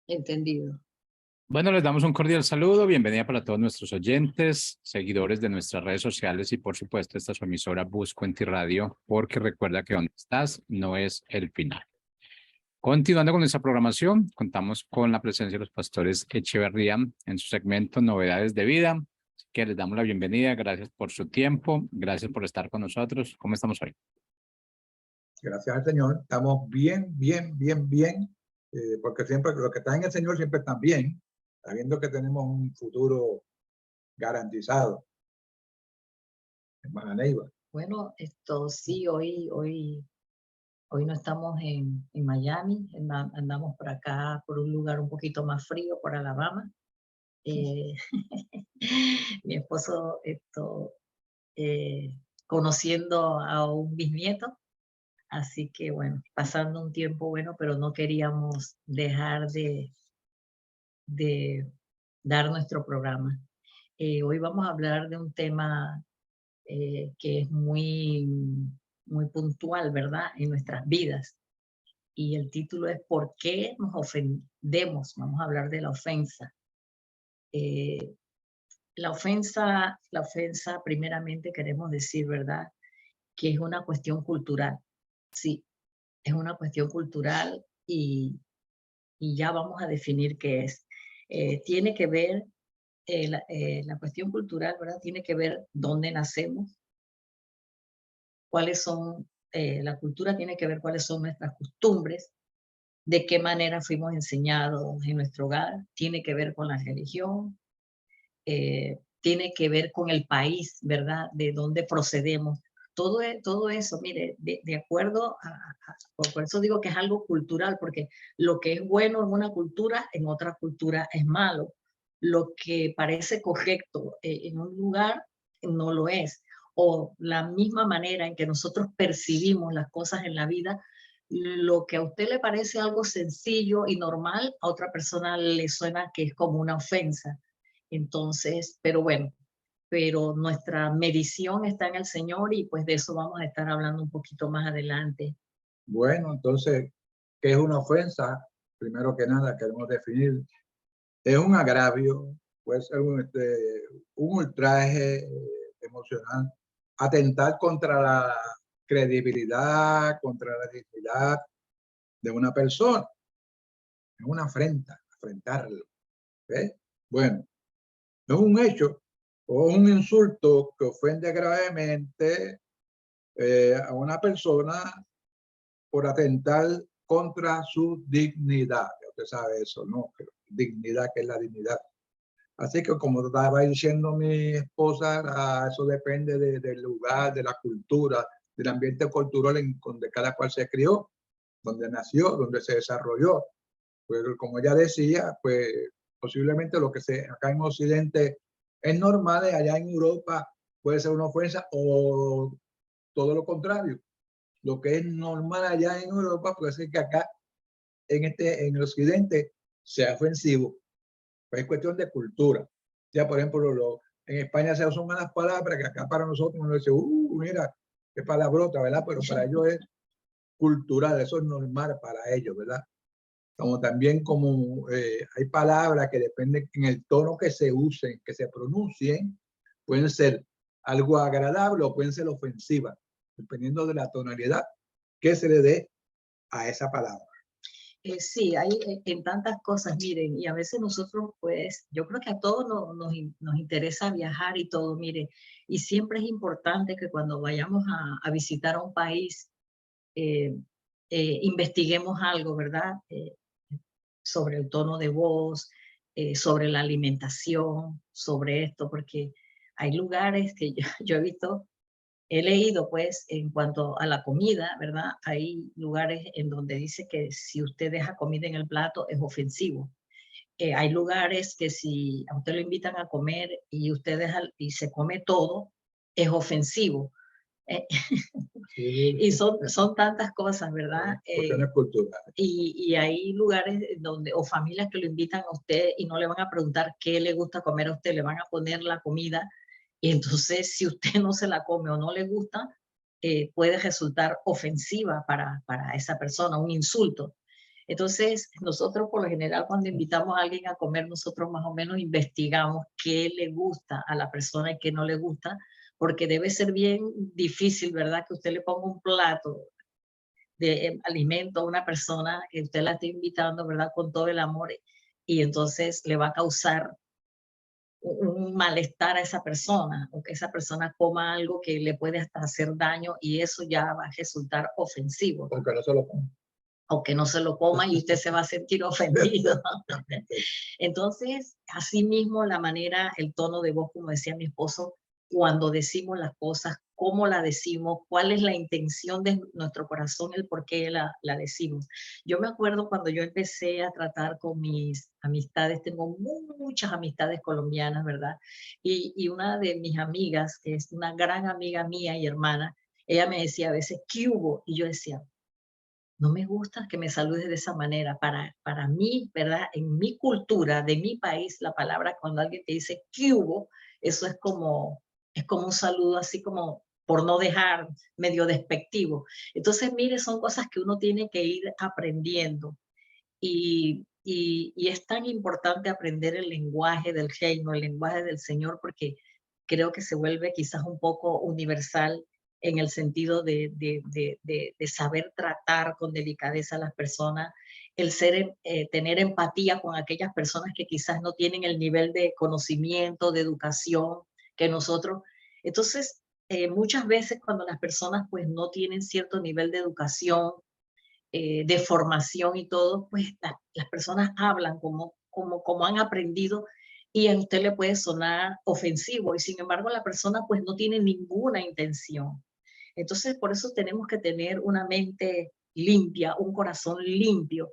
Entendido. Bueno, les damos un cordial saludo, bienvenida para todos nuestros oyentes, seguidores de nuestras redes sociales y por supuesto esta es su emisora Buscuenti Radio, porque recuerda que donde estás no es el final. Continuando con nuestra programación, contamos con la presencia de los pastores Echeverría en su segmento Novedades de Vida, así que les damos la bienvenida, gracias por su tiempo, gracias por estar con nosotros. ¿Cómo estamos hoy? Gracias al Señor, estamos bien, porque siempre los que están en el Señor siempre están bien, sabiendo que tenemos un futuro garantizado. Hermana Neiva. Bueno, sí, hoy no estamos en Miami, andamos por acá, por un lugar un poquito más frío, por Alabama. Mi esposo conociendo a un bisnieto, así que bueno, pasando un tiempo bueno, pero no queríamos dejar de dar nuestro programa. Hoy vamos a hablar de un tema que es muy puntual, ¿verdad?, en nuestras vidas. Y el título es ¿por qué nos ofendemos? Vamos a hablar de la ofensa. La ofensa, primeramente queremos decir, ¿verdad?, que es una cuestión cultural. Sí, es una cuestión cultural y ya vamos a definir qué es. Tiene que ver, la cuestión cultural, ¿verdad?, tiene que ver dónde nacemos, cuáles son, la cultura tiene que ver cuáles son nuestras costumbres, de qué manera fuimos enseñados en nuestro hogar, tiene que ver con la religión, tiene que ver con el país, ¿verdad?, de dónde procedemos. Todo eso, mire, de acuerdo por eso digo que es algo cultural, porque lo que es bueno en una cultura, en otra cultura es malo. Lo que parece correcto en un lugar, no lo es. O la misma manera en que nosotros percibimos las cosas en la vida, lo que a usted le parece algo sencillo y normal, a otra persona le suena que es como una ofensa. Entonces, pero nuestra medición está en el Señor y pues de eso vamos a estar hablando un poquito más adelante. Bueno, entonces, ¿qué es una ofensa? Primero que nada, queremos definir. Es un agravio, puede ser un ultraje emocional, atentar contra la credibilidad, contra la dignidad de una persona. Es una afrenta, afrentarlo. ¿Ves? Bueno, es un hecho o un insulto que ofende gravemente a una persona por atentar contra su dignidad. Usted sabe eso, ¿no? Dignidad, que es la dignidad. Así que como estaba diciendo mi esposa, eso depende del lugar, de la cultura, del ambiente cultural en donde cada cual se crió, donde nació, donde se desarrolló. Pues como ella decía, pues posiblemente lo que acá en Occidente es normal, allá en Europa puede ser una ofensa o todo lo contrario. Lo que es normal allá en Europa puede ser que acá en el Occidente sea ofensivo. Pues es cuestión de cultura. Ya, por ejemplo, en España se usan unas palabras que acá para nosotros uno dice, mira, qué palabrota, ¿verdad? Pero para ellos es cultural, eso es normal para ellos, ¿verdad? Como también hay palabras que dependen en el tono que se usen, que se pronuncien, pueden ser algo agradable o pueden ser ofensivas, dependiendo de la tonalidad que se le dé a esa palabra. Sí, hay en tantas cosas, miren, y a veces nosotros, pues, yo creo que a todos nos interesa viajar y todo, mire, y siempre es importante que cuando vayamos a visitar a un país, investiguemos algo, ¿verdad? Sobre el tono de voz, sobre la alimentación, sobre esto, porque hay lugares que yo he visto, he leído pues en cuanto a la comida, ¿verdad? Hay lugares en donde dice que si usted deja comida en el plato es ofensivo. Hay lugares que si a usted lo invitan a comer y usted deja y se come todo, es ofensivo. Y son tantas cosas, ¿verdad? Y hay lugares donde, o familias que lo invitan a usted y no le van a preguntar qué le gusta comer a usted, le van a poner la comida y entonces si usted no se la come o no le gusta, puede resultar ofensiva para esa persona, un insulto. Entonces, nosotros por lo general cuando invitamos a alguien a comer, nosotros más o menos investigamos qué le gusta a la persona y qué no le gusta, porque debe ser bien difícil, ¿verdad? Que usted le ponga un plato de alimento a una persona que usted la está invitando, ¿verdad? Con todo el amor, y entonces le va a causar un malestar a esa persona, o que esa persona coma algo que le puede hasta hacer daño, y eso ya va a resultar ofensivo. Porque no se lo pongo. O que no se lo coma y usted se va a sentir ofendido. Entonces, así mismo la manera, el tono de voz, como decía mi esposo, cuando decimos las cosas, cómo la decimos, cuál es la intención de nuestro corazón, el por qué la decimos. Yo me acuerdo cuando yo empecé a tratar con mis amistades, tengo muchas amistades colombianas, ¿verdad? Y una de mis amigas, que es una gran amiga mía y hermana, ella me decía a veces, ¿qué hubo? Y yo decía, no me gusta que me saludes de esa manera. Para mí, ¿verdad? En mi cultura, de mi país, la palabra cuando alguien te dice ¿qué hubo? Eso es como un saludo así como por no dejar medio despectivo. Entonces, mire, son cosas que uno tiene que ir aprendiendo. Y es tan importante aprender el lenguaje del reino, el lenguaje del Señor, porque creo que se vuelve quizás un poco universal en el sentido de saber tratar con delicadeza a las personas, el tener empatía con aquellas personas que quizás no tienen el nivel de conocimiento, de educación que nosotros. Entonces, muchas veces cuando las personas pues no tienen cierto nivel de educación, de formación y todo, pues las personas hablan como han aprendido, y a usted le puede sonar ofensivo, y sin embargo la persona pues no tiene ninguna intención. Entonces, por eso tenemos que tener una mente limpia, un corazón limpio,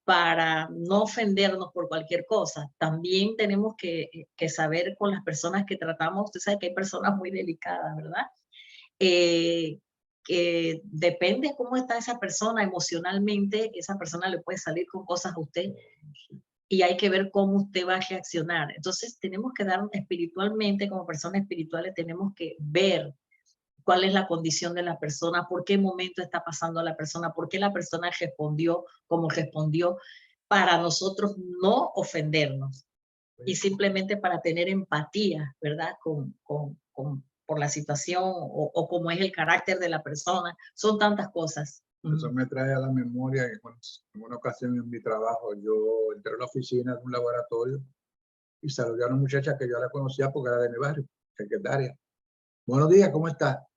para no ofendernos por cualquier cosa. También tenemos que saber con las personas que tratamos, usted sabe que hay personas muy delicadas, ¿verdad? Que depende cómo está esa persona emocionalmente, esa persona le puede salir con cosas a usted y hay que ver cómo usted va a reaccionar. Entonces tenemos que dar espiritualmente, como personas espirituales, tenemos que ver cuál es la condición de la persona, por qué momento está pasando la persona, por qué la persona respondió como respondió, para nosotros no ofendernos y simplemente para tener empatía, ¿verdad? Por la situación o cómo es el carácter de la persona. Son tantas cosas. Eso me trae a la memoria que en una ocasión en mi trabajo yo entré a la oficina de un laboratorio y saludé a una muchacha que yo la conocía porque era de mi barrio, secretaria. Buenos días, ¿cómo está?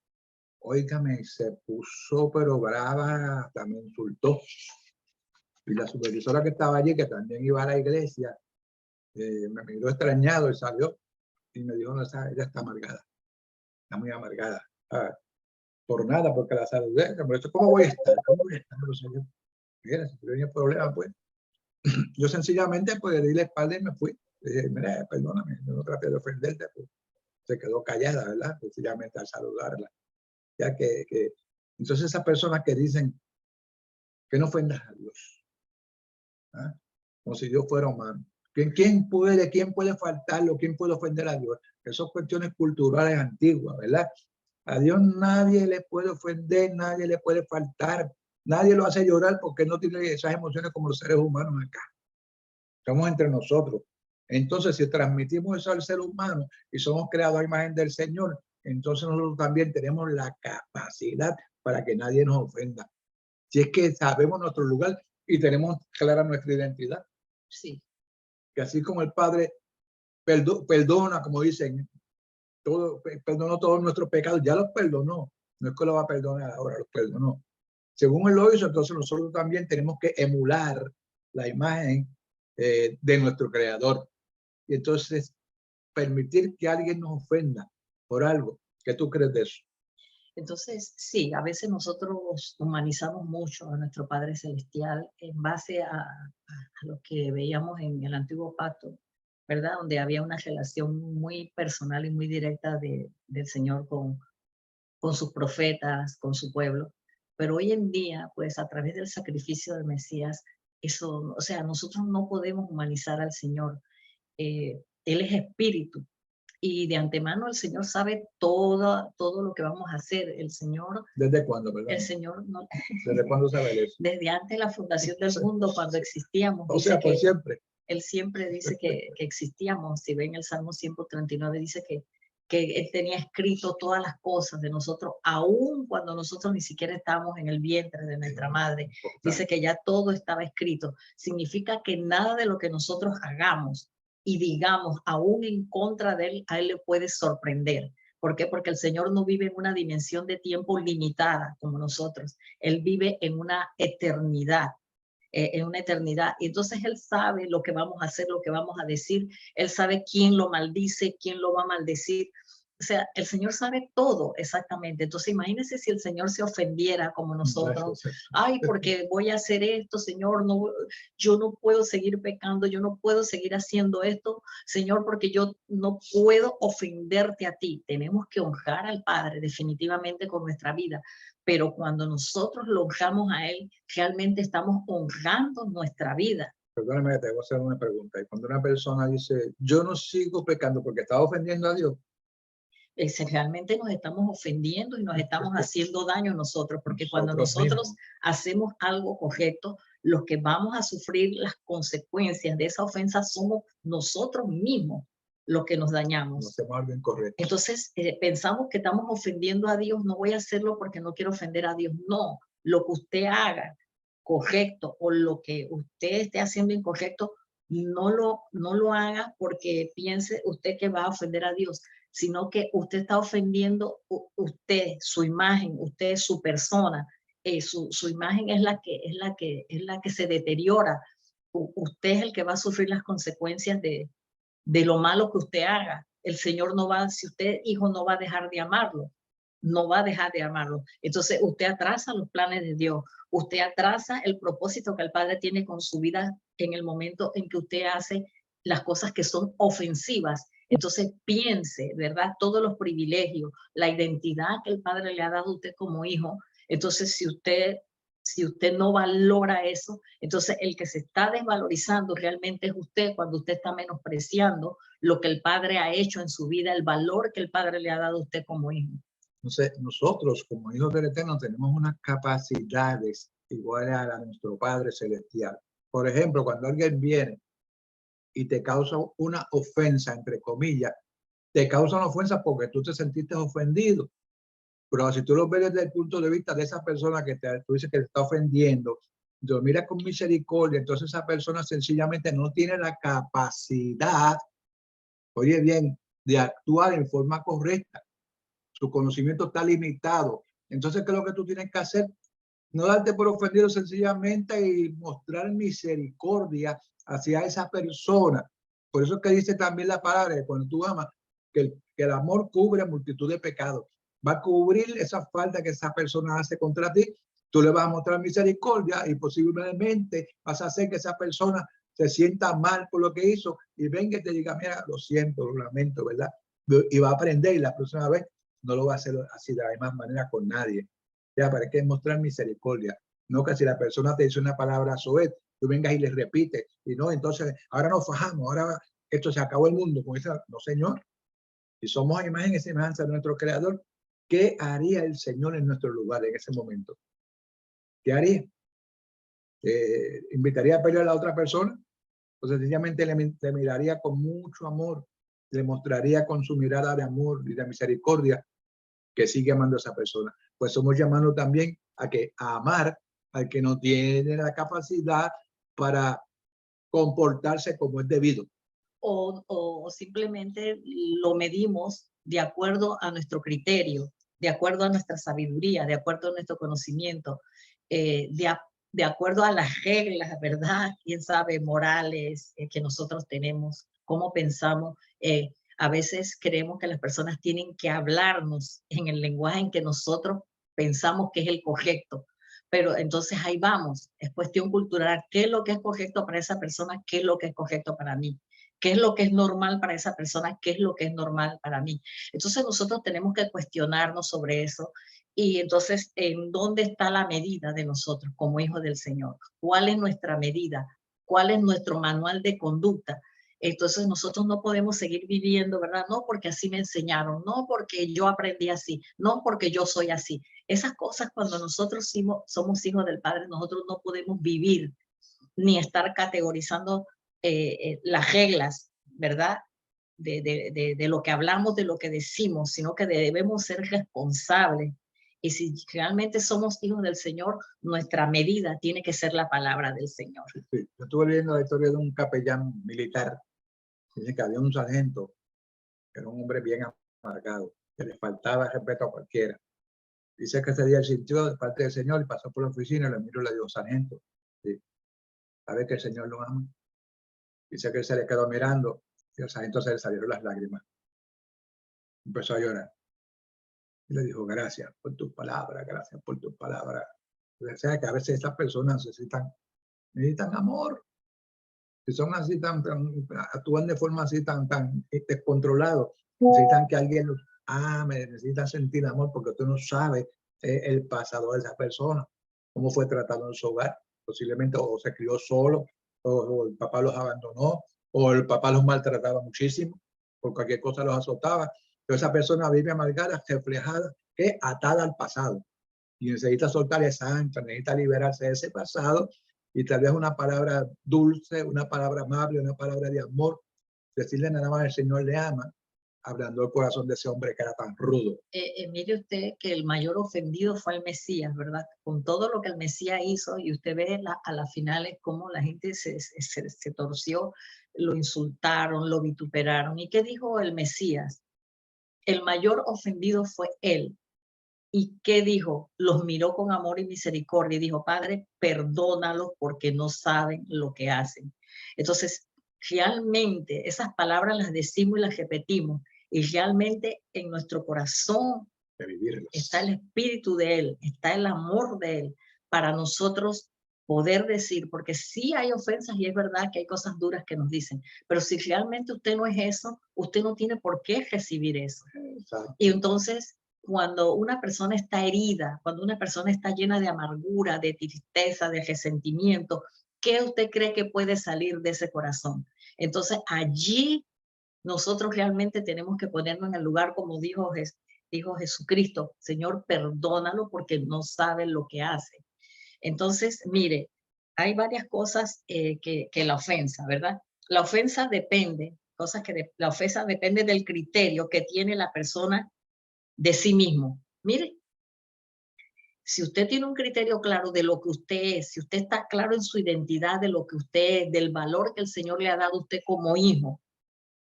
Óigame, se puso pero brava, hasta me insultó. Y la supervisora que estaba allí, que también iba a la iglesia, me miró extrañado y salió y me dijo, no, ella está amargada, está muy amargada. Por nada, porque la saludé. ¿Cómo voy a estar? ¿Cómo voy a estar? No sé yo. Mira, si tenía problema, pues. Yo sencillamente, pues, le di la espalda y me fui. Le dije, mira, perdóname, yo no traté de ofenderte. Pues. Se quedó callada, ¿verdad? Sencillamente al saludarla. Ya entonces esas personas que dicen que no ofendas a Dios, ¿ah? Como si Dios fuera humano. ¿Quién puede faltarlo? ¿Quién puede ofender a Dios? Esas son cuestiones culturales antiguas, ¿verdad? A Dios nadie le puede ofender, nadie le puede faltar, nadie lo hace llorar porque no tiene esas emociones como los seres humanos acá. Estamos entre nosotros. Entonces, si transmitimos eso al ser humano y somos creados a imagen del Señor, entonces nosotros también tenemos la capacidad para que nadie nos ofenda. Si es que sabemos nuestro lugar y tenemos clara nuestra identidad. Sí. Que así como el Padre perdona, como dicen, perdonó todos nuestros pecados, ya los perdonó. No es que lo va a perdonar ahora, los perdonó. Según él lo hizo, entonces nosotros también tenemos que emular la imagen de nuestro Creador. Y entonces permitir que alguien nos ofenda por algo. ¿Qué tú crees de eso? Entonces, sí, a veces nosotros humanizamos mucho a nuestro Padre Celestial en base a lo que veíamos en el Antiguo Pacto, ¿verdad? Donde había una relación muy personal y muy directa del Señor con sus profetas, con su pueblo. Pero hoy en día, pues a través del sacrificio del Mesías, eso, o sea, nosotros no podemos humanizar al Señor. Él es espíritu Y de antemano el Señor sabe todo lo que vamos a hacer. El Señor, ¿Desde cuándo, verdad? el Señor no, ¿Desde cuándo sabe eso? desde antes de la fundación del mundo, cuando existíamos, O dice sea, por que siempre. Él siempre dice que existíamos. Si ven el Salmo 139, dice que Él tenía escrito todas las cosas de nosotros, aun cuando nosotros ni siquiera estábamos en el vientre de nuestra madre. Dice que ya todo estaba escrito. Significa que nada de lo que nosotros hagamos y digamos, aún en contra de Él, a Él le puede sorprender. ¿Por qué? Porque el Señor no vive en una dimensión de tiempo limitada como nosotros. Él vive en una eternidad. En una eternidad. Y entonces Él sabe lo que vamos a hacer, lo que vamos a decir. Él sabe quién lo maldice, quién lo va a maldecir. O sea, el Señor sabe todo exactamente. Entonces, imagínense si el Señor se ofendiera como nosotros. Ay, porque voy a hacer esto, Señor, no, yo no puedo seguir pecando, yo no puedo seguir haciendo esto, Señor, porque yo no puedo ofenderte a ti. Tenemos que honrar al Padre definitivamente con nuestra vida, pero cuando nosotros lo honramos a Él, realmente estamos honrando nuestra vida. Perdóname, te voy a hacer una pregunta. Y cuando una persona dice, yo no sigo pecando porque estaba ofendiendo a Dios, realmente nos estamos ofendiendo y nos estamos haciendo daño a nosotros, porque cuando nosotros hacemos algo correcto, los que vamos a sufrir las consecuencias de esa ofensa somos nosotros mismos los que nos dañamos. no hacemos algo incorrecto. Entonces pensamos que estamos ofendiendo a Dios, no voy a hacerlo porque no quiero ofender a Dios. No, lo que usted haga correcto o lo que usted esté haciendo incorrecto, no lo haga porque piense usted que va a ofender a Dios, sino que usted está ofendiendo usted, su imagen, usted, su persona. Su imagen es la que se deteriora. Usted es el que va a sufrir las consecuencias de lo malo que usted haga. El Señor no va, si usted hijo, no va a dejar de amarlo, no va a dejar de amarlo. Entonces usted atrasa los planes de Dios, usted atrasa el propósito que el Padre tiene con su vida en el momento en que usted hace las cosas que son ofensivas. Entonces piense, ¿verdad? Todos los privilegios, la identidad que el Padre le ha dado a usted como hijo. Entonces si usted no valora eso, entonces el que se está desvalorizando realmente es usted, cuando usted está menospreciando lo que el Padre ha hecho en su vida, el valor que el Padre le ha dado a usted como hijo. Entonces, nosotros como hijos del Eterno tenemos unas capacidades iguales a la de nuestro Padre Celestial. Por ejemplo, cuando alguien viene y te causa una ofensa, entre comillas, te causa una ofensa porque tú te sentiste ofendido. Pero si tú lo ves desde el punto de vista de esa persona que tú dices que te está ofendiendo, lo mira con misericordia, entonces esa persona sencillamente no tiene la capacidad, oye bien, de actuar en forma correcta. Su conocimiento está limitado. Entonces, ¿qué es lo que tú tienes que hacer? No darte por ofendido sencillamente y mostrar misericordia hacia esa persona. Por eso es que dice también la palabra, que cuando tú amas, que el amor cubre multitud de pecados. Va a cubrir esa falta que esa persona hace contra ti. Tú le vas a mostrar misericordia y posiblemente vas a hacer que esa persona se sienta mal por lo que hizo y venga y te diga, mira, lo siento, lo lamento, ¿verdad? Y va a aprender y la próxima vez no lo va a hacer así de la misma manera con nadie. Ya, para que mostrar misericordia. No que si la persona te dice una palabra soez, tú vengas y le repites. Y no, entonces, ahora nos fajamos, ahora esto se acabó el mundo. Con esa, no, Señor. Si somos a imagen y semejanza de nuestro Creador, ¿qué haría el Señor en nuestro lugar en ese momento? ¿Qué haría? ¿Invitaría a pelear a la otra persona? O sencillamente le miraría con mucho amor, le mostraría con su mirada de amor y de misericordia que sigue amando a esa persona. Pues somos llamados también a amar al que no tiene la capacidad para comportarse como es debido. O simplemente lo medimos de acuerdo a nuestro criterio, de acuerdo a nuestra sabiduría, de acuerdo a nuestro conocimiento, de acuerdo a las reglas, ¿verdad? Quién sabe, morales que nosotros tenemos, cómo pensamos. A veces creemos que las personas tienen que hablarnos en el lenguaje en que nosotros pensamos que es el correcto. Pero entonces ahí vamos, es cuestión cultural, qué es lo que es correcto para esa persona, qué es lo que es correcto para mí, qué es lo que es normal para esa persona, qué es lo que es normal para mí. Entonces nosotros tenemos que cuestionarnos sobre eso y entonces, ¿en dónde está la medida de nosotros como hijos del Señor? ¿Cuál es nuestra medida? ¿Cuál es nuestro manual de conducta? Entonces nosotros no podemos seguir viviendo, ¿verdad? No porque así me enseñaron, no porque yo aprendí así, no porque yo soy así. Esas cosas cuando nosotros somos hijos del Padre, nosotros no podemos vivir ni estar categorizando las reglas, ¿verdad? De lo que hablamos, de lo que decimos, sino que debemos ser responsables. Y si realmente somos hijos del Señor, nuestra medida tiene que ser la palabra del Señor. Sí. Yo estuve leyendo la historia de un capellán militar. Dice que había un sargento, que era un hombre bien amargado, que le faltaba respeto a cualquiera. Dice que ese día él sintió de parte del Señor y pasó por la oficina y le miró y le dijo: sargento, ¿sí? ¿Sabe que el Señor lo ama? Dice que él se le quedó mirando y al sargento se le salieron las lágrimas. Empezó a llorar. Y le dijo: gracias por tus palabras, gracias por tus palabras. O sea, que a veces estas personas necesitan amor. Si son así actúan de forma así tan descontrolados, necesitan que alguien los ame, necesitan sentir amor, porque tú no sabes el pasado de esa persona, cómo fue tratado en su hogar. Posiblemente o se crió solo, o el papá los abandonó, o el papá los maltrataba muchísimo, por cualquier cosa los azotaba. Pero esa persona vive amargada, reflejada, atada al pasado. Y necesita soltar esa ancla, necesita liberarse de ese pasado, y tal vez una palabra dulce, una palabra amable, una palabra de amor, decirle nada más: el Señor le ama, hablando el corazón de ese hombre que era tan rudo. Mire usted que el mayor ofendido fue el Mesías, ¿verdad? Con todo lo que el Mesías hizo, y usted ve a las finales cómo la gente se torció, lo insultaron, lo vituperaron. ¿Y qué dijo el Mesías? El mayor ofendido fue él. ¿Y qué dijo? Los miró con amor y misericordia y dijo: Padre, perdónalos porque no saben lo que hacen. Entonces, realmente esas palabras las decimos y las repetimos, y realmente en nuestro corazón está el espíritu de Él, está el amor de Él para nosotros poder decir, porque sí hay ofensas y es verdad que hay cosas duras que nos dicen, pero si realmente usted no es eso, usted no tiene por qué recibir eso. Exacto. Y entonces, cuando una persona está herida, cuando una persona está llena de amargura, de tristeza, de resentimiento, ¿qué usted cree que puede salir de ese corazón? Entonces, allí nosotros realmente tenemos que ponernos en el lugar, como dijo Jesucristo: Señor, perdónalo porque no saben lo que hace. Entonces, mire, hay varias cosas que la ofensa, ¿verdad? La ofensa depende, la ofensa depende del criterio que tiene la persona de sí mismo. Mire, si usted tiene un criterio claro de lo que usted es, si usted está claro en su identidad de lo que usted es, del valor que el Señor le ha dado a usted como hijo,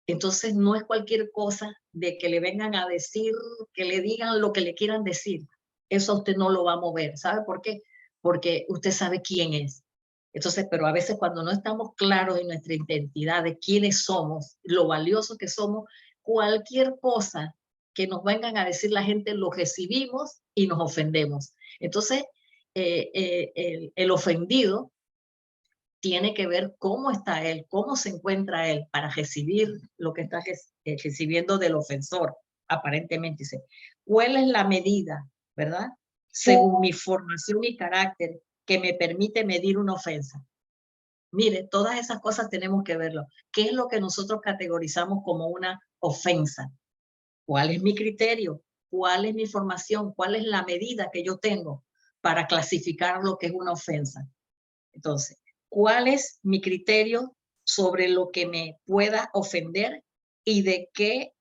entonces no es cualquier cosa de que le vengan a decir, que le digan lo que le quieran decir. Eso a usted no lo va a mover. ¿Sabe por qué? Porque usted sabe quién es. Entonces, pero a veces cuando no estamos claros en nuestra identidad de quiénes somos, lo valioso que somos, cualquier cosa que nos vengan a decir la gente lo recibimos y nos ofendemos. Entonces, el ofendido tiene que ver cómo está él, cómo se encuentra él para recibir lo que está recibiendo del ofensor, aparentemente. Dice, ¿cuál es la medida, verdad? Según mi formación y carácter, que me permite medir una ofensa. Mire, todas esas cosas tenemos que verlo. ¿Qué es lo que nosotros categorizamos como una ofensa? ¿Cuál es mi criterio? ¿Cuál es mi formación? ¿Cuál es la medida que yo tengo para clasificar lo que es una ofensa? Entonces, ¿cuál es mi criterio sobre lo que me pueda ofender y de qué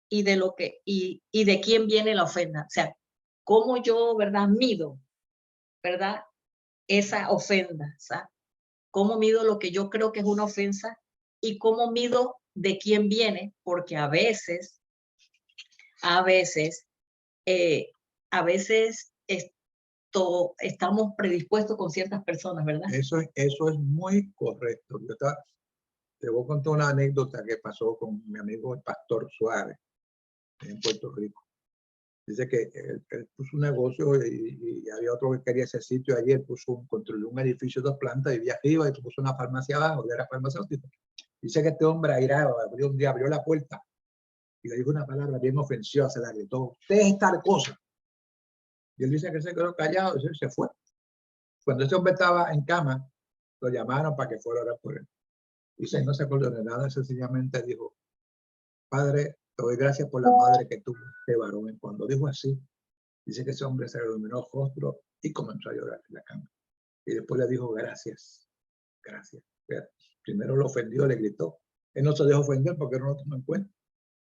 y de lo que y de quién viene la ofensa? O sea, cómo yo, ¿verdad? Mido, ¿verdad? Esa ofensa, ¿sabes? ¿Cómo mido lo que yo creo que es una ofensa y cómo mido de quién viene? Porque a veces, a veces, a veces estamos predispuestos con ciertas personas, ¿verdad? Eso es muy correcto. Te voy a contar una anécdota que pasó con mi amigo el pastor Suárez en Puerto Rico. Dice que él puso un negocio y había otro que quería ese sitio. Ayer construyó un edificio de 2 plantas, vivía arriba y puso una farmacia abajo, y era farmacéutico. Dice que este hombre airado un día abrió la puerta y le dijo una palabra bien ofensiva, se la gritó: usted es tal cosa. Y él dice que se quedó callado y se fue. Cuando ese hombre estaba en cama, lo llamaron para que fuera a orar por él. Y no se acordó de nada, sencillamente dijo, Padre, te doy gracias por la madre que tuvo este varón. Y cuando dijo así, dice que ese hombre se le iluminó el rostro y comenzó a llorar en la cama. Y después le dijo, gracias, gracias. Primero lo ofendió, le gritó. Él no se dejó ofender porque no lo tomó en cuenta.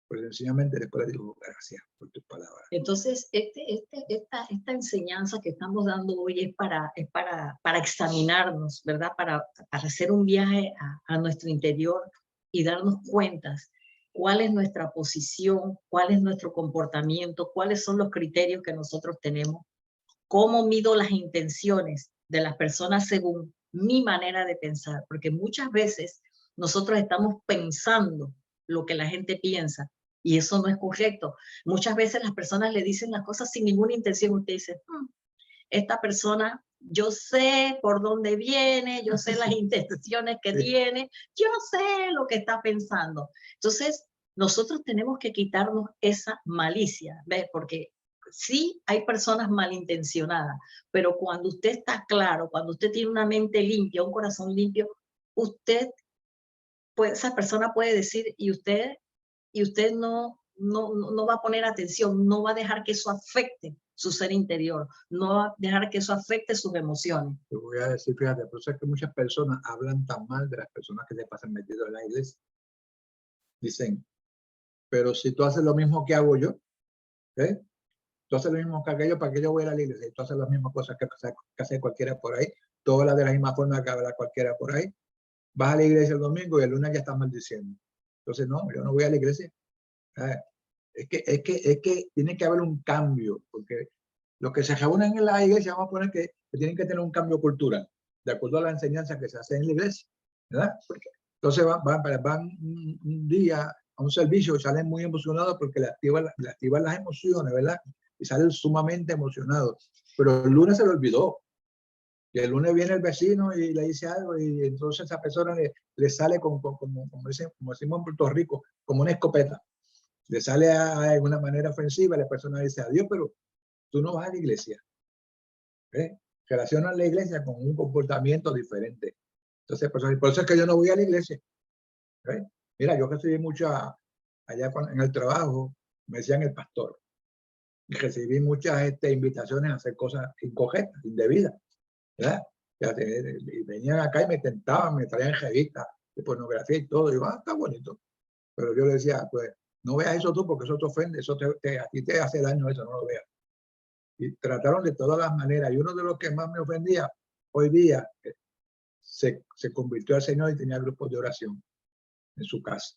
Pues sencillamente después le dijo, gracias por tus palabras. Entonces, esta enseñanza que estamos dando hoy es para examinarnos, ¿verdad? Para hacer un viaje a nuestro interior y darnos cuentas cuál es nuestra posición, cuál es nuestro comportamiento, cuáles son los criterios que nosotros tenemos, cómo mido las intenciones de las personas según mi manera de pensar, porque muchas veces nosotros estamos pensando lo que la gente piensa y eso no es correcto. Muchas veces las personas le dicen las cosas sin ninguna intención. Usted dice, esta persona, yo sé por dónde viene, yo sé las intenciones que tiene, yo sé lo que está pensando. Entonces, nosotros tenemos que quitarnos esa malicia, ¿ves? Porque sí hay personas malintencionadas, pero cuando usted está claro, cuando usted tiene una mente limpia, un corazón limpio, usted, pues esa persona puede decir, y usted no va a poner atención, no va a dejar que eso afecte su ser interior, no va a dejar que eso afecte sus emociones. Te voy a decir, fíjate, por eso es que muchas personas hablan tan mal de las personas que se pasan metidos en la iglesia. Dicen, pero si tú haces lo mismo que hago yo, ¿eh? Tú haces lo mismo que aquello, ¿para qué yo voy a la iglesia? Y tú haces las mismas cosas que hace cualquiera por ahí, todo habla de la misma forma que habla cualquiera por ahí. Vas a la iglesia el domingo y el lunes ya estás maldiciendo. Entonces, no, yo no voy a la iglesia. Es que tiene que haber un cambio, porque los que se reúnen en la iglesia, vamos a poner que tienen que tener un cambio cultural, de acuerdo a la enseñanza que se hace en la iglesia, ¿verdad? Porque entonces van un día a un servicio y salen muy emocionados porque le activan las emociones, ¿verdad? Y salen sumamente emocionados. Pero el lunes se le olvidó. Y el lunes viene el vecino y le dice algo y entonces esa persona le sale como decimos en Puerto Rico, como una escopeta. Le sale de alguna manera ofensiva, la persona dice adiós, pero tú no vas a la iglesia. Relacionan la iglesia con un comportamiento diferente. Entonces, por eso es que yo no voy a la iglesia. Mira, yo recibí mucho allá en el trabajo, me decían el pastor. Y recibí muchas invitaciones a hacer cosas incorrectas, indebidas. ¿Verdad? Y venían acá y me tentaban, me traían revistas de pornografía y todo. Y yo, está bonito. Pero yo le decía, pues, no veas eso tú porque eso te ofende, eso a ti te hace daño, eso no lo veas. Y trataron de todas las maneras. Y uno de los que más me ofendía hoy día se convirtió al Señor y tenía grupos de oración en su casa.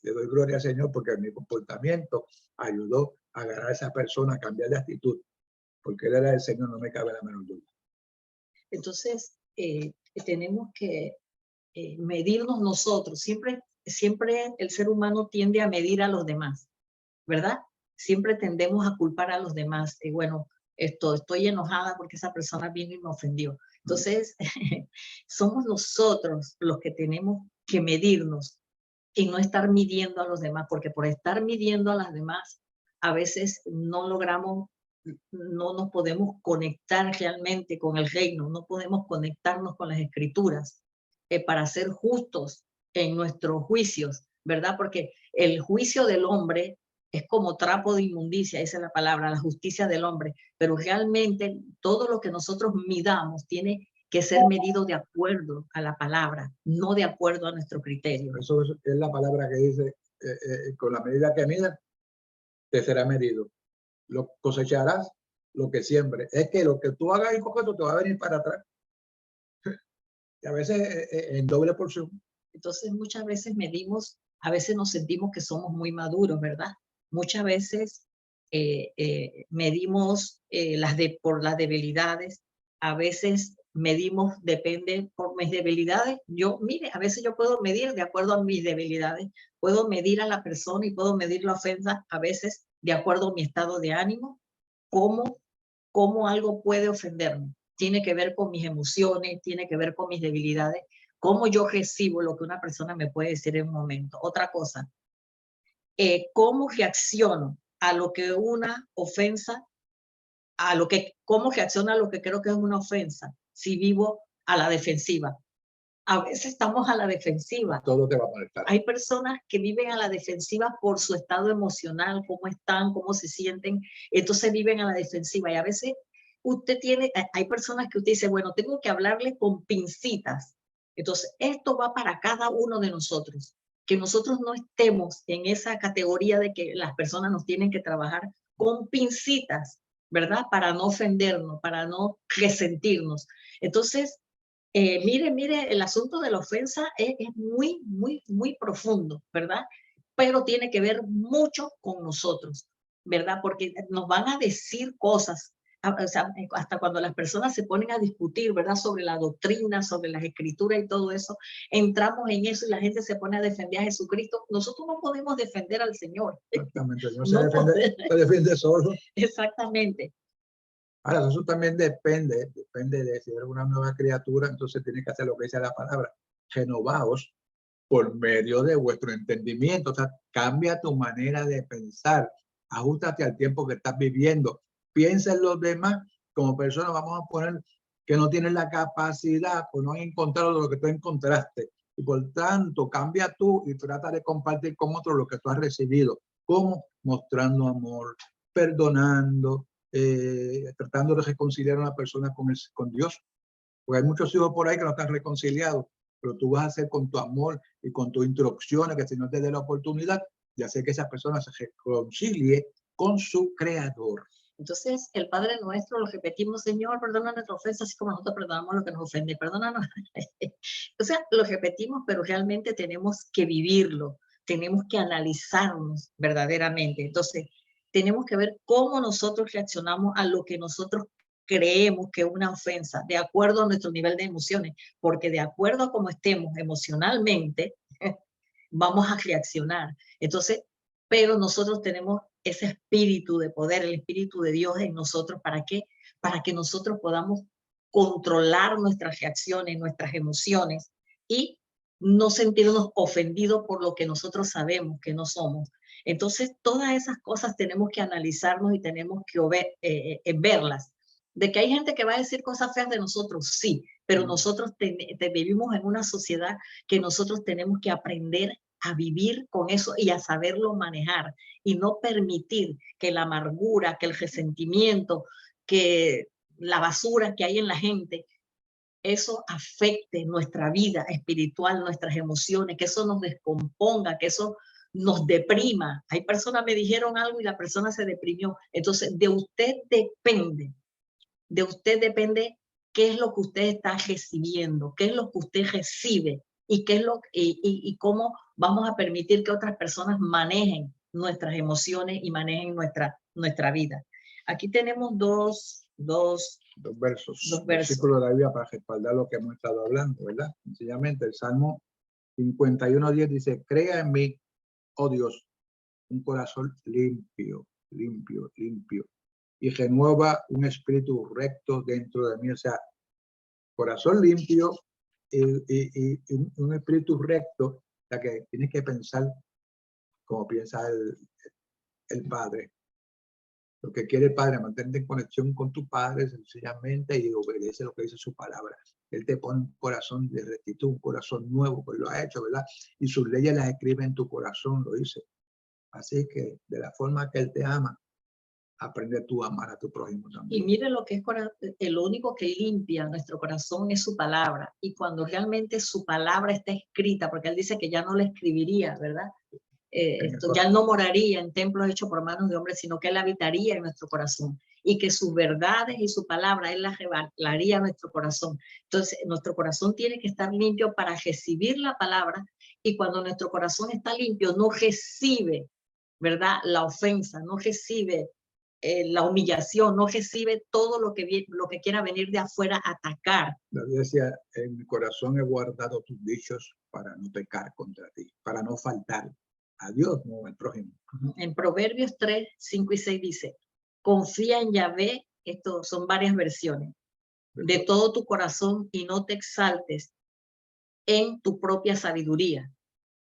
Le doy gloria al Señor porque mi comportamiento ayudó a agarrar a esa persona a cambiar de actitud. Porque él era el Señor, no me cabe la menor duda. Entonces, tenemos que medirnos nosotros. Siempre el ser humano tiende a medir a los demás, ¿verdad? Siempre tendemos a culpar a los demás. Y bueno, estoy enojada porque esa persona vino y me ofendió. Entonces, somos nosotros los que tenemos que medirnos y no estar midiendo a los demás, porque por estar midiendo a las demás, a veces no logramos, no nos podemos conectar realmente con el reino, no podemos conectarnos con las escrituras para ser justos en nuestros juicios, ¿verdad? Porque el juicio del hombre es como trapo de inmundicia, esa es la palabra, la justicia del hombre, pero realmente todo lo que nosotros midamos tiene que ser medido de acuerdo a la palabra, no de acuerdo a nuestro criterio. Eso es la palabra que dice, con la medida que midas, te será medido. Lo cosecharás lo que siembres. Es que lo que tú hagas incorrecto te va a venir para atrás. Y a veces en doble porción. Entonces muchas veces medimos, a veces nos sentimos que somos muy maduros, ¿verdad? Muchas veces medimos por las debilidades, a veces medimos, depende por mis debilidades. Mire, a veces yo puedo medir de acuerdo a mis debilidades, puedo medir a la persona y puedo medir la ofensa a veces de acuerdo a mi estado de ánimo, cómo algo puede ofenderme. Tiene que ver con mis emociones, tiene que ver con mis debilidades, cómo yo recibo lo que una persona me puede decir en un momento. Otra cosa, cómo reacciono a lo que una ofensa, cómo reacciono a lo que creo que es una ofensa, si vivo a la defensiva. a veces estamos a la defensiva. Todo te va a molestar. Hay personas que viven a la defensiva por su estado emocional, cómo están, cómo se sienten, entonces viven a la defensiva. Y a veces hay personas que usted dice, bueno, tengo que hablarle con pincitas. Entonces, esto va para cada uno de nosotros, que nosotros no estemos en esa categoría de que las personas nos tienen que trabajar con pincitas, ¿verdad? Para no ofendernos, para no resentirnos. Entonces, mire, el asunto de la ofensa es muy, muy, muy profundo, ¿verdad? Pero tiene que ver mucho con nosotros, ¿verdad? Porque nos van a decir cosas, o sea, hasta cuando las personas se ponen a discutir, ¿verdad? Sobre la doctrina, sobre las escrituras y todo eso, entramos en eso y la gente se pone a defender a Jesucristo. Nosotros no podemos defender al Señor. Exactamente, no No se defiende solo. Exactamente. Ahora, eso también depende de si eres una nueva criatura, entonces tienes que hacer lo que dice la palabra, renovaos por medio de vuestro entendimiento. O sea, cambia tu manera de pensar, ajustate al tiempo que estás viviendo, piensa en los demás como personas, vamos a poner que no tienen la capacidad o no han encontrado lo que tú encontraste. Y por tanto, cambia tú y trata de compartir con otros lo que tú has recibido. ¿Cómo? Mostrando amor, perdonando, tratando de reconciliar a una persona con Dios. Porque hay muchos hijos por ahí que no están reconciliados, pero tú vas a hacer con tu amor y con tus instrucciones, que si no te dé la oportunidad de hacer que esa persona se reconcilie con su creador. Entonces, el Padre Nuestro lo repetimos, Señor, perdona nuestra ofensa, así como nosotros perdonamos lo que nos ofende, perdónanos. O sea, lo repetimos, pero realmente tenemos que vivirlo, tenemos que analizarnos verdaderamente. Entonces, tenemos que ver cómo nosotros reaccionamos a lo que nosotros creemos que es una ofensa, de acuerdo a nuestro nivel de emociones, porque de acuerdo a cómo estemos emocionalmente, vamos a reaccionar. Entonces, pero nosotros tenemos ese espíritu de poder, el espíritu de Dios en nosotros. ¿Para qué? Para que nosotros podamos controlar nuestras reacciones, nuestras emociones y no sentirnos ofendidos por lo que nosotros sabemos que no somos. Entonces, todas esas cosas tenemos que analizarnos y tenemos que verlas. De que hay gente que va a decir cosas feas de nosotros, sí, pero nosotros vivimos en una sociedad que nosotros tenemos que aprender a vivir con eso y a saberlo manejar y no permitir que la amargura, que el resentimiento, que la basura que hay en la gente, eso afecte nuestra vida espiritual, nuestras emociones, que eso nos descomponga, que eso nos deprima. Hay personas me dijeron algo y la persona se deprimió. Entonces, de usted depende qué es lo que usted está recibiendo, qué es lo que usted recibe y qué es y cómo vamos a permitir que otras personas manejen nuestras emociones y manejen nuestra vida. Aquí tenemos dos versos. Versículos de la Biblia para respaldar lo que hemos estado hablando, ¿verdad? Sencillamente el Salmo 51:10 dice, crea en mí, oh Dios, un corazón limpio, y renueva un espíritu recto dentro de mí. O sea, corazón limpio y un espíritu recto, o sea que tienes que pensar como piensa el Padre. Lo que quiere el Padre, mantente en conexión con tu Padre sencillamente y obedece lo que dice su palabra. Él te pone un corazón de rectitud, un corazón nuevo, pues lo ha hecho, ¿verdad? Y sus leyes las escribe en tu corazón, lo dice. Así que de la forma que Él te ama, aprende tú a amar a tu prójimo también. Y mire lo que es lo único que limpia nuestro corazón es su palabra. Y cuando realmente su palabra está escrita, porque Él dice que ya no la escribiría, ¿verdad? Ya no moraría en templos hechos por manos de hombres, sino que Él habitaría en nuestro corazón y que sus verdades y su palabra Él las revelaría a nuestro corazón. Entonces, nuestro corazón tiene que estar limpio para recibir la palabra y cuando nuestro corazón está limpio, no recibe, ¿verdad? La ofensa, no recibe la humillación, no recibe todo lo que quiera venir de afuera a atacar. La Biblia decía, en mi corazón he guardado tus dichos para no pecar contra ti, para no faltar a Dios como el prójimo. En Proverbios 3, 5 y 6 dice, confía en Yahvé, esto son varias versiones, de todo tu corazón y no te exaltes en tu propia sabiduría.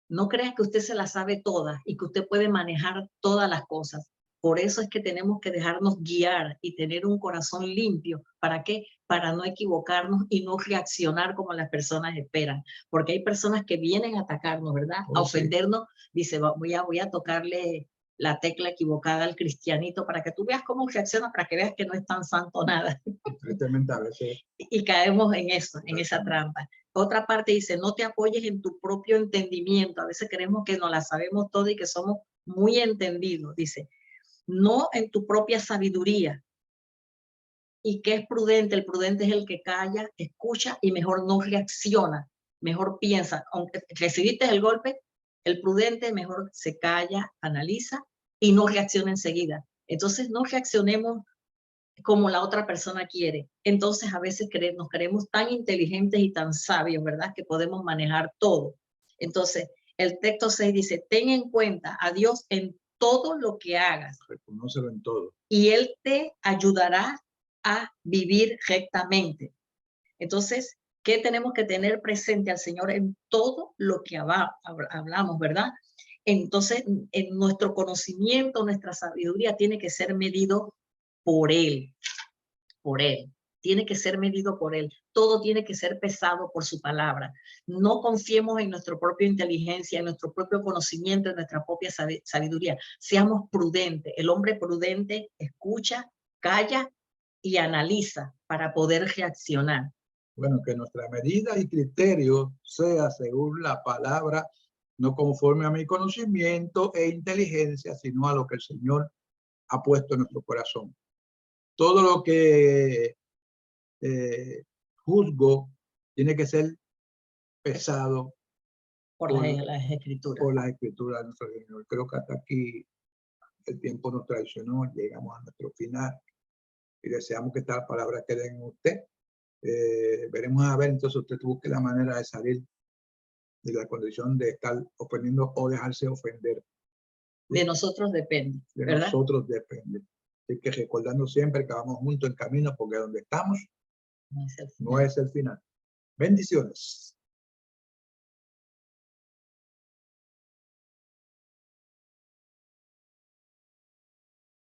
No creas que usted se la sabe todas y que usted puede manejar todas las cosas. Por eso es que tenemos que dejarnos guiar y tener un corazón limpio. ¿Para qué? Para no equivocarnos y no reaccionar como las personas esperan. Porque hay personas que vienen a atacarnos, ¿verdad? Oh, a sí. ofendernos. Dice, voy a tocarle la tecla equivocada al cristianito para que tú veas cómo reacciona, para que veas que no es tan santo nada. Y tristemente a veces Y caemos en eso, en esa trampa. Otra parte dice, no te apoyes en tu propio entendimiento. A veces creemos que no la sabemos todo y que somos muy entendidos. Dice, no en tu propia sabiduría. ¿Y qué es prudente? El prudente es el que calla, escucha y mejor no reacciona, mejor piensa. Aunque recibiste el golpe, el prudente mejor se calla, analiza y no reacciona enseguida. Entonces no reaccionemos como la otra persona quiere. Entonces a veces nos creemos tan inteligentes y tan sabios, ¿verdad? Que podemos manejar todo. Entonces el texto 6 dice, ten en cuenta a Dios en todo lo que hagas. reconócelo en todo. Y Él te ayudará a vivir rectamente. Entonces, ¿qué tenemos que tener presente al Señor en todo lo que hablamos, verdad? Entonces, en nuestro conocimiento, nuestra sabiduría tiene que ser medido por Él, por Él. Tiene que ser medido por Él. Todo tiene que ser pesado por su palabra. No confiemos en nuestra propia inteligencia, en nuestro propio conocimiento, en nuestra propia sabiduría. Seamos prudentes. El hombre prudente escucha, calla y analiza para poder reaccionar. Bueno, que nuestra medida y criterio sea según la palabra, no conforme a mi conocimiento e inteligencia, sino a lo que el Señor ha puesto en nuestro corazón. Todo lo que juzgo tiene que ser pesado Por las escrituras. por las escrituras de nuestro Señor. Creo que hasta aquí el tiempo nos traicionó, llegamos a nuestro final y deseamos que estas palabras queden en usted. Veremos a ver, entonces usted busque la manera de salir de la condición de estar ofendiendo o dejarse ofender. De nosotros depende, De ¿verdad? nosotros depende. Así que recordando siempre que vamos juntos en camino, porque donde estamos No es el no es el final. Bendiciones.